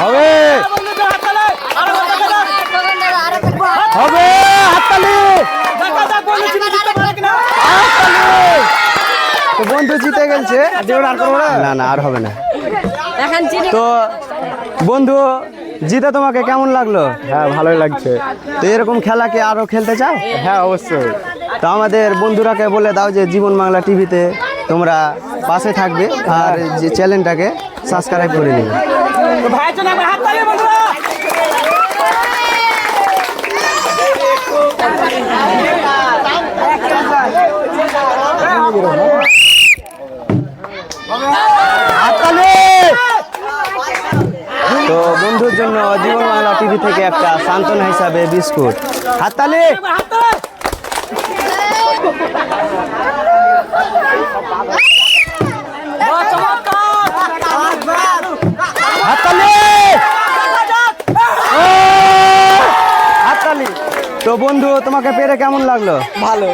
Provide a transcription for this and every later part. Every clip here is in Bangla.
হবে হবে হাততালি। তো বন্ধু জিতে গেছে। না না আর হবে না। তো বন্ধু জিতে তোমাকে কেমন লাগলো? হ্যাঁ ভালোই লাগছে। তো এরকম খেলা কি আরো খেলতে চাও? হ্যাঁ অবশ্যই। তো আমাদের বন্ধুরাকে বলে দাও যে জীবন বাংলা টিভিতে তোমরা পাশে থাকবে আর যে চ্যানেলটাকে সাবস্ক্রাইব করে নেবে। তো বন্ধুর জন্য জীবন বাংলা টিভি থেকে একটা সান্ত্বনা হিসাবে বিস্কুট। হাততালি। হাততালি। হাততালি। তো বন্ধু তোমাকে পেরে কেমন লাগলো? ভালো।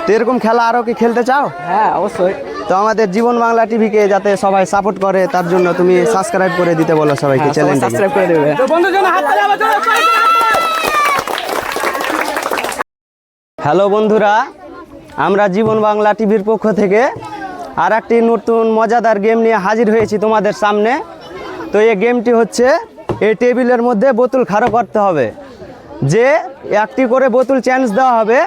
তো এরকম খেলা আরো কি খেলতে চাও? হ্যাঁ অবশ্যই। তো আমাদের জীবন বাংলা টিভিকে যাতে সবাই সাপোর্ট করে তার জন্য তুমি সাবস্ক্রাইব করে দিতে বলো সবাইকে, চ্যানেলটা সাবস্ক্রাইব করে দেবে। হ্যালো বন্ধুরা, আমরা জীবন বাংলা টিভির পক্ষ থেকে আর একটি নতুন মজাদার গেম নিয়ে হাজির হয়েছি তোমাদের সামনে। তো এই গেমটি হচ্ছে এই টেবিলের মধ্যে বোতল খাড়ো করতে হবে, যে একটি করে বোতল চ্যালেঞ্জ দেওয়া হবে,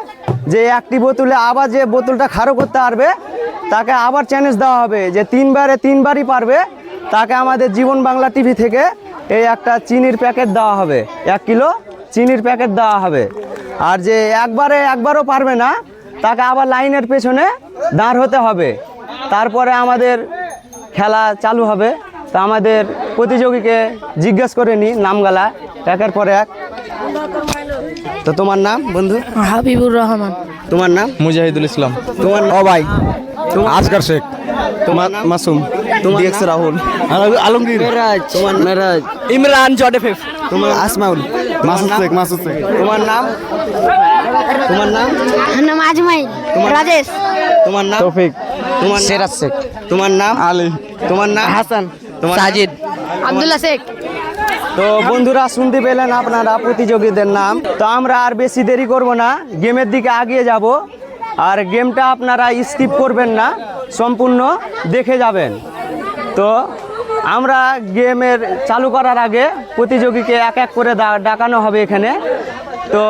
যে একটি বোতলে আবার যে বোতলটা খাড়ো করতে পারবে তাকে আবার চ্যালেঞ্জ দেওয়া হবে, যে তিনবারই পারবে তাকে আমাদের জীবন বাংলা টিভি থেকে এই একটা চিনির প্যাকেট দেওয়া হবে, 1 কিলো চিনির প্যাকেট দেওয়া হবে। আর যে একবারও পারবে না তাকে আবার লাইনের পেছনে দাঁড় হতে হবে। তারপরে আমাদের খেলা চালু হবে। তা আমাদের প্রতিযোগীকে জিজ্ঞেস করে নিই নামগালা একের পর এক। তো তোমার নাম বন্ধু? হাবিবুর রহমান। তোমার নাম? মুজাহিদুল ইসলাম। তোমার নাম? ও ভাই তোমার আসগর শেখ। তোমার নাম? মাসুম। তোমার ডিএক্স নাম? রাহুল। আলমগীর। তোমার মেরাজ? ইমরান জডেফেফ। তোমার আসমাউল। মাসুদ শেখ। মাসুদ শেখ। তোমার নাম? তোমার নাম? নাম আজমাইন। রাজেশ। তোমার নাম? তৌফিক। তোমার নাম? সিরাজ শেখ। তোমার নাম? আলী। তোমার নাম? হাসান। তোমার নাম? সাজিদ। আব্দুল্লাহ শেখ। তো বন্ধুরা শুনতে পেলেন আপনারা প্রতিযোগীদের নাম। তো আমরা আর বেশি দেরি করব না, গেমের দিকে এগিয়ে যাব। আর গেমটা আপনারা স্কিপ করবেন না, সম্পূর্ণ দেখে যাবেন। তো আমরা গেমের চালু করার আগে প্রতিযোগীকে এক এক করে ডাকানো হবে এখানে। তো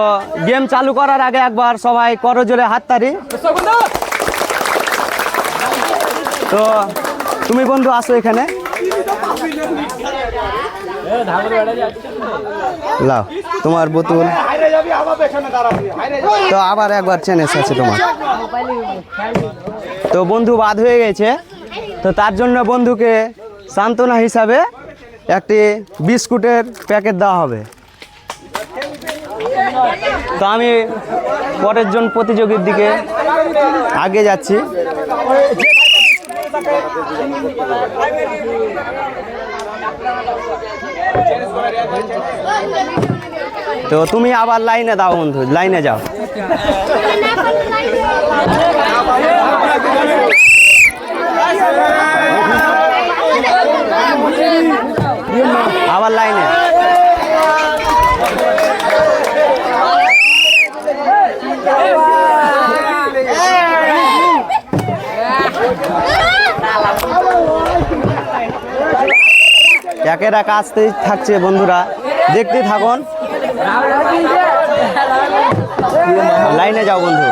গেম চালু করার আগে একবার সবাই করজোরে হাততালি। তো তুমি বন্ধু আসো এখানে, লাও তোমার বোতল। তো আবার একবার চ্যালেঞ্জ আছে তোমার। তো বন্ধু বাদ হয়ে গেছে, তো তার জন্য বন্ধুকে সান্ত্বনা হিসাবে একটি বিস্কুটের প্যাকেট দেওয়া হবে। তো আমি পরের জন প্রতিযোগীর দিকে আগে যাচ্ছি। তো তুমি আবার লাইনে দাও বন্ধু, লাইনে যাও। আবার লাইনে। একের এক আসতেই থাকছে বন্ধুরা, দেখতে থাকুন। লাইনে যাও বন্ধু।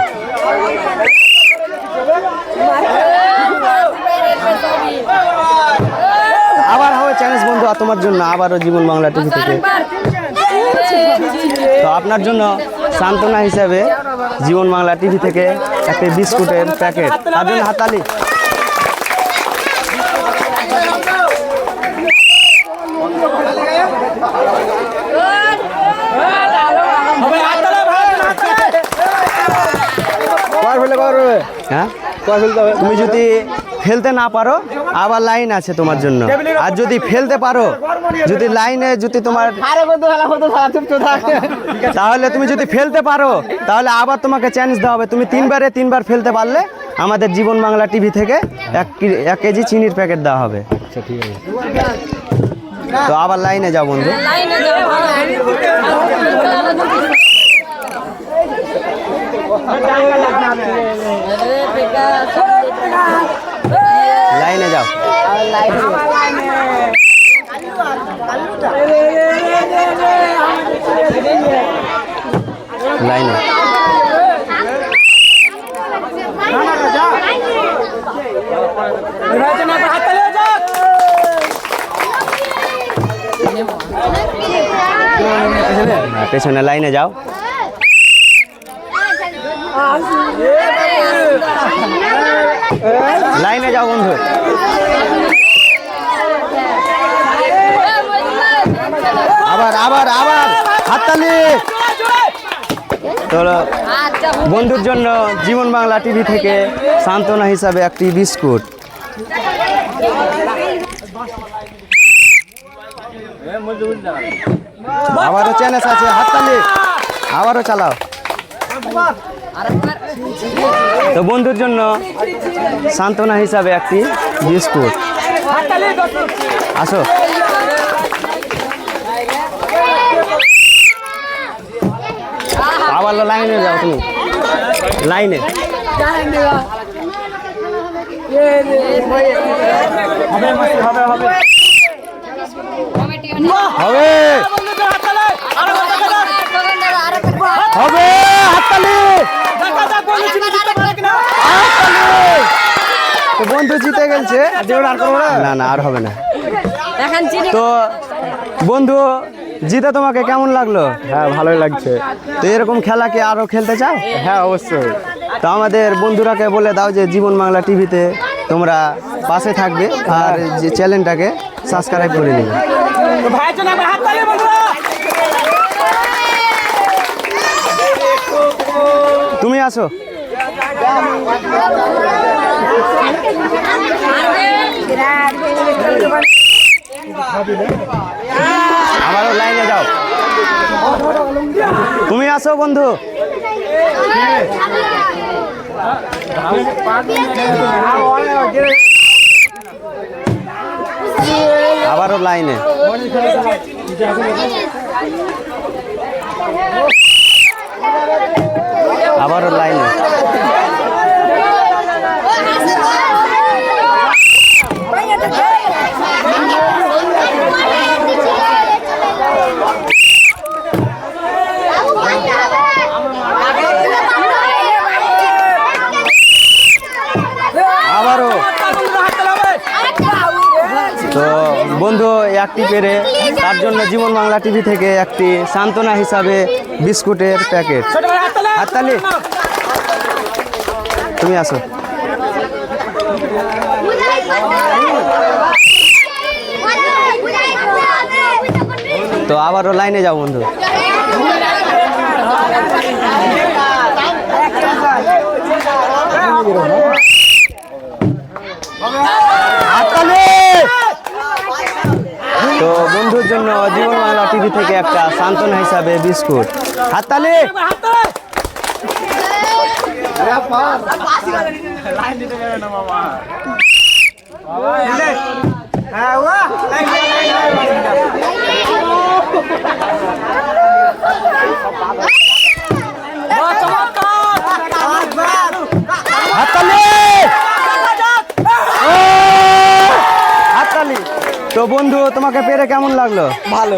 আবার হবে চ্যালেঞ্জ বন্ধু তোমার জন্য, আবারও জীবন বাংলা টিভি থেকে। তো আপনার জন্য সান্ত্বনা হিসেবে জীবন বাংলা টিভি থেকে একটা বিস্কুটের প্যাকেট, তার জন্য হাততালি। হ্যাঁ, তুমি যদি ফেলতে না পারো আবার লাইন আছে তোমার জন্য। আর যদি ফেলতে পারো, যদি লাইনে যদি তোমার, তাহলে তুমি যদি ফেলতে পারো তাহলে আবার তোমাকে চ্যালেঞ্জ দেওয়া হবে। তুমি তিনবার ফেলতে পারলে আমাদের জীবন বাংলা টিভি থেকে 1 কেজি চিনির প্যাকেট দেওয়া হবে। আচ্ছা ঠিক আছে। তো আবার লাইনে যাও বন্ধু। লাইনে যাও। লাইনে পেছনে লাইনে যাও। লাইনে যাও বন্ধু। আবার আবার আবার হাততালি। তো বন্ধুর জন্য জীবন বাংলা টিভি থেকে সান্ত্বনা হিসাবে একটি বিস্কুট। আবারও চ্যালেঞ্জ আছে, হাততালি আবারও চালাও। তো বন্ধুর জন্য সান্ত্বনা হিসাবে একটি বিস্কুট। আসো। আবার লাইনে যাও তুমি, লাইনে। হবে হবে হাততালি। তো বন্ধু জিতে গেছে। না না আর হবে না। তো বন্ধু জিতে তোমাকে কেমন লাগলো? হ্যাঁ ভালোই লাগছে। তো এরকম খেলা কি আরো খেলতে চাও? হ্যাঁ অবশ্যই। তো আমাদের বন্ধুরাকে বলে দাও যে জীবন বাংলা টিভিতে তোমরা পাশে থাকবে আর যে চ্যানেলটাকে সাবস্ক্রাইব করে নেবে। তুমি আসো। আমারও লাইনে যাও। তুমি আসো বন্ধু। আবারও লাইনে। আবারও লাইনে। আবারও। তো বন্ধু একটি পেরে তার জন্য জীবন বাংলা টিভি থেকে একটি সান্ত্বনা হিসাবে বিস্কুটের প্যাকেট। হাততালি। তুমি আসো। তো আবারও লাইনে যাও বন্ধু। তো বন্ধুর জন্য জীবন বাংলা টিভি থেকে একটা সান্ত্বনা হিসাবে বিস্কুট। হাততালি। হাততালি। হাততালি। তো বন্ধু তোমাকে পেরে কেমন লাগলো? ভালো।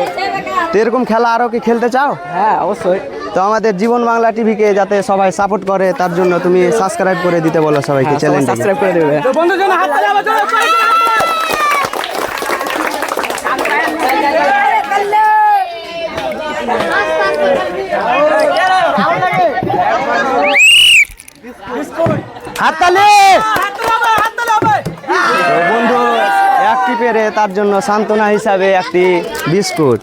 তো এরকম খেলা আরো কি খেলতে চাও? হ্যাঁ অবশ্যই। তো আমাদের জীবন বাংলা টিভিকে যাতে সবাই সাপোর্ট করে তার জন্য তুমি সাবস্ক্রাইব করে দিতে বলো সবাইকে। চ্যানেলটা সাবস্ক্রাইব করে দেবে। তো বন্ধুর জন্য হাততালি আবার জোরে করে দিন। হাততালি। তো বন্ধু একটি পেরে তার জন্য সান্ত্বনা হিসাবে একটি বিস্কুট।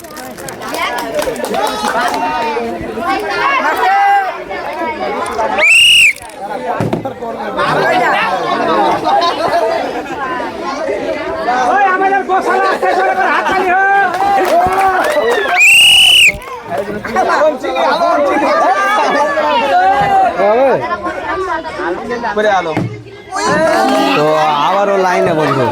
তো আবারও লাইনে বন্ধু।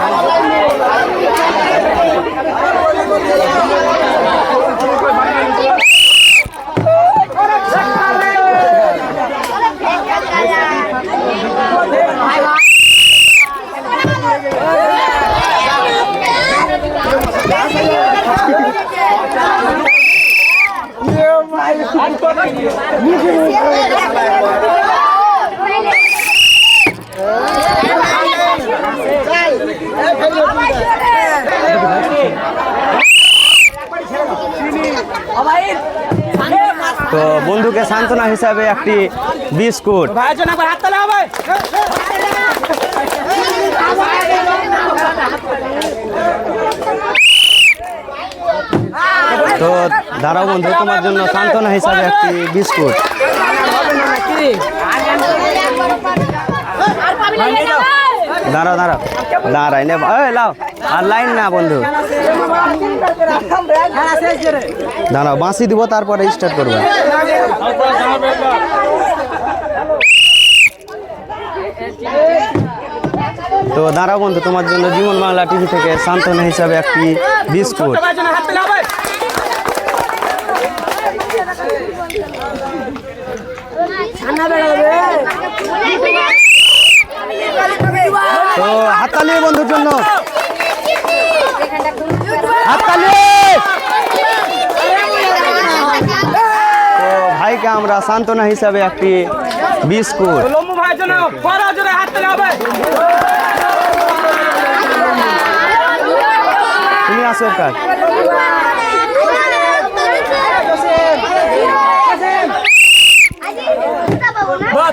তো বন্ধুকে সান্ত্বনা হিসাবে একটি বিস্কুট। ভাইয়ের জন্য একবার হাততালি হবে। তো দাঁড়াও বন্ধু, তোমার জন্য সান্ত্বনা হিসাবে একটি বিস্কুট। দাঁড়াও দাঁড়াও দাঁড়াই নে, লাও আর লাইন না বন্ধু, দাঁড়াও বাঁশি দিব তারপরে স্টার্ট করবে। তো দাঁড়াও বন্ধু, তোমার জন্য জীবন বাংলা টিভি থেকে সান্ত্বনা হিসাবে একটি বিস্কুট। ভাইয়ের জন্য হাততালি হবে। তো হাততালি বন্ধুর জন্য, হাততালি। তো ভাইকে আমরা সান্ত্বনা হিসাবে একটি বিস্কুট। লম্বু ভাইয়ের জন্য বড় জোরে হাততালি হবে। তুমি আসো কাজ।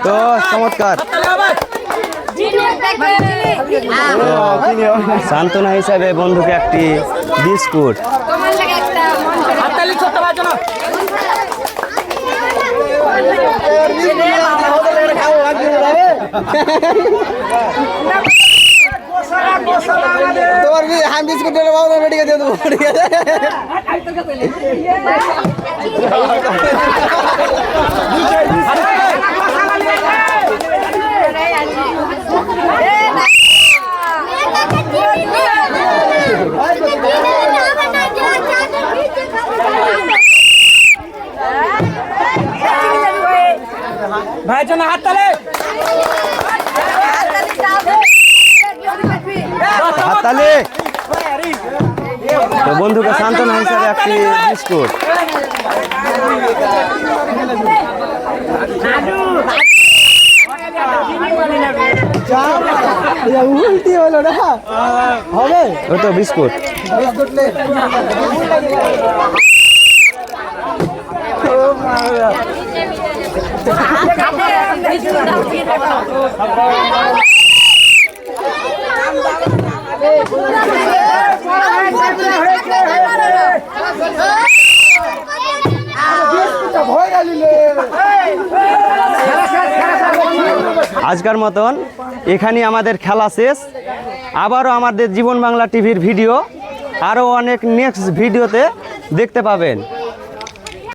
তো চমৎকার। তো সান্ত্বনা হিসাবে বন্ধুকে একটি বিস্কুট। হাততালি ছোট্ট ভাইয়ের জন্য। তোমার আমি বিস্কুট দিয়ে বাবু রেডি দিয়ে দেবো, ঠিক আছে? ভাইয়ের জন্য হাততালি। হাততালি। তো বন্ধুকে সান্ত্বনা হিসাবে একটি বিস্কুট। উল্টি হলো না হবে ওই তো বিস্কুট। বিস্কুট নে। আজকের মতন এখানেই আমাদের খেলা শেষ। আবারও আমাদের জীবন বাংলা টিভির ভিডিও আরও অনেক নেক্সট ভিডিওতে দেখতে পাবেন।